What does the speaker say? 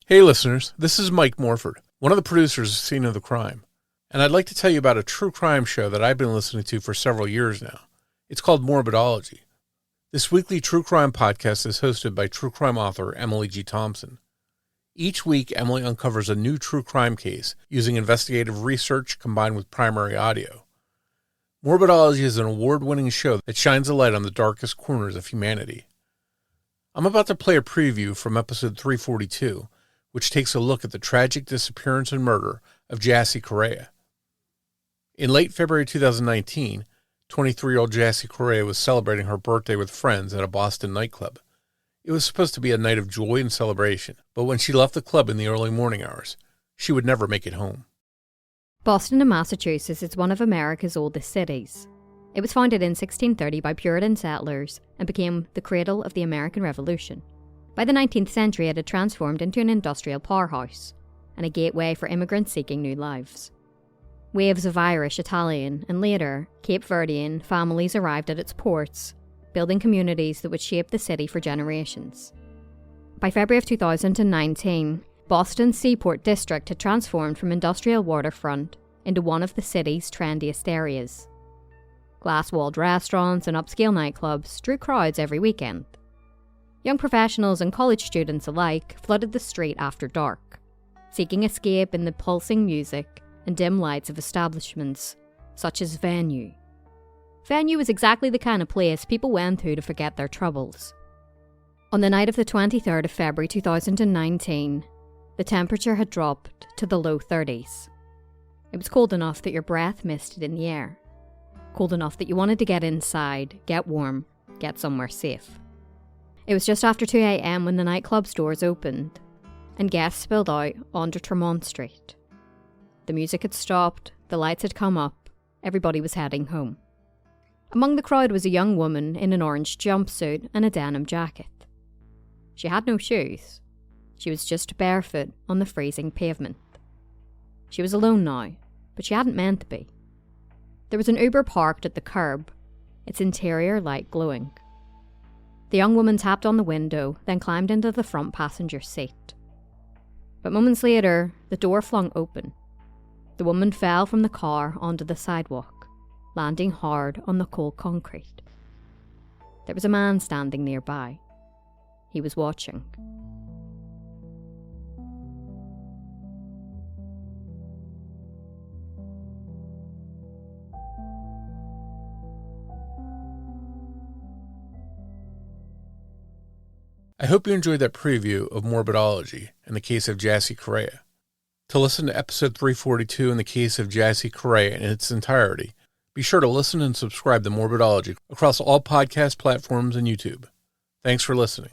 Hey listeners, this is Mike Morford, one of the producers of Scene of the Crime, and I'd like to tell you about a true crime show that I've been listening to for several years now. It's called Morbidology. This weekly true crime podcast is hosted by true crime author Emily G. Thompson. Each week, Emily uncovers a new true crime case using investigative research combined with primary audio. Morbidology is an award-winning show that shines a light on the darkest corners of humanity. I'm about to play a preview from episode 342, which takes a look at the tragic disappearance and murder of Jassy Correia. In late February 2019, 23-year-old Jassy Correia was celebrating her birthday with friends at a Boston nightclub. It was supposed to be a night of joy and celebration, but when she left the club in the early morning hours, she would never make it home. Boston in Massachusetts is one of America's oldest cities. It was founded in 1630 by Puritan settlers and became the cradle of the American Revolution. By the 19th century, it had transformed into an industrial powerhouse and a gateway for immigrants seeking new lives. Waves of Irish, Italian, and later Cape Verdean families arrived at its ports, building communities that would shape the city for generations. By February of 2019, Boston's Seaport District had transformed from industrial waterfront into one of the city's trendiest areas. Glass-walled restaurants and upscale nightclubs drew crowds every weekend. Young professionals and college students alike flooded the street after dark, seeking escape in the pulsing music and dim lights of establishments, such as Venue. Venue was exactly the kind of place people went to forget their troubles. On the night of the 23rd of February 2019, the temperature had dropped to the low 30s. It was cold enough that your breath misted in the air. Cold enough that you wanted to get inside, get warm, get somewhere safe. It was just after 2 a.m. when the nightclub's doors opened, and guests spilled out onto Tremont Street. The music had stopped, the lights had come up, everybody was heading home. Among the crowd was a young woman in an orange jumpsuit and a denim jacket. She had no shoes. She was just barefoot on the freezing pavement. She was alone now, but she hadn't meant to be. There was an Uber parked at the curb, its interior light glowing. The young woman tapped on the window, then climbed into the front passenger seat. But moments later, the door flung open. The woman fell from the car onto the sidewalk, landing hard on the cold concrete. There was a man standing nearby. He was watching. I hope you enjoyed that preview of Morbidology and the Case of Jassy Correia. To listen to episode 342 in the Case of Jassy Correia in its entirety, be sure to listen and subscribe to Morbidology across all podcast platforms and YouTube. Thanks for listening.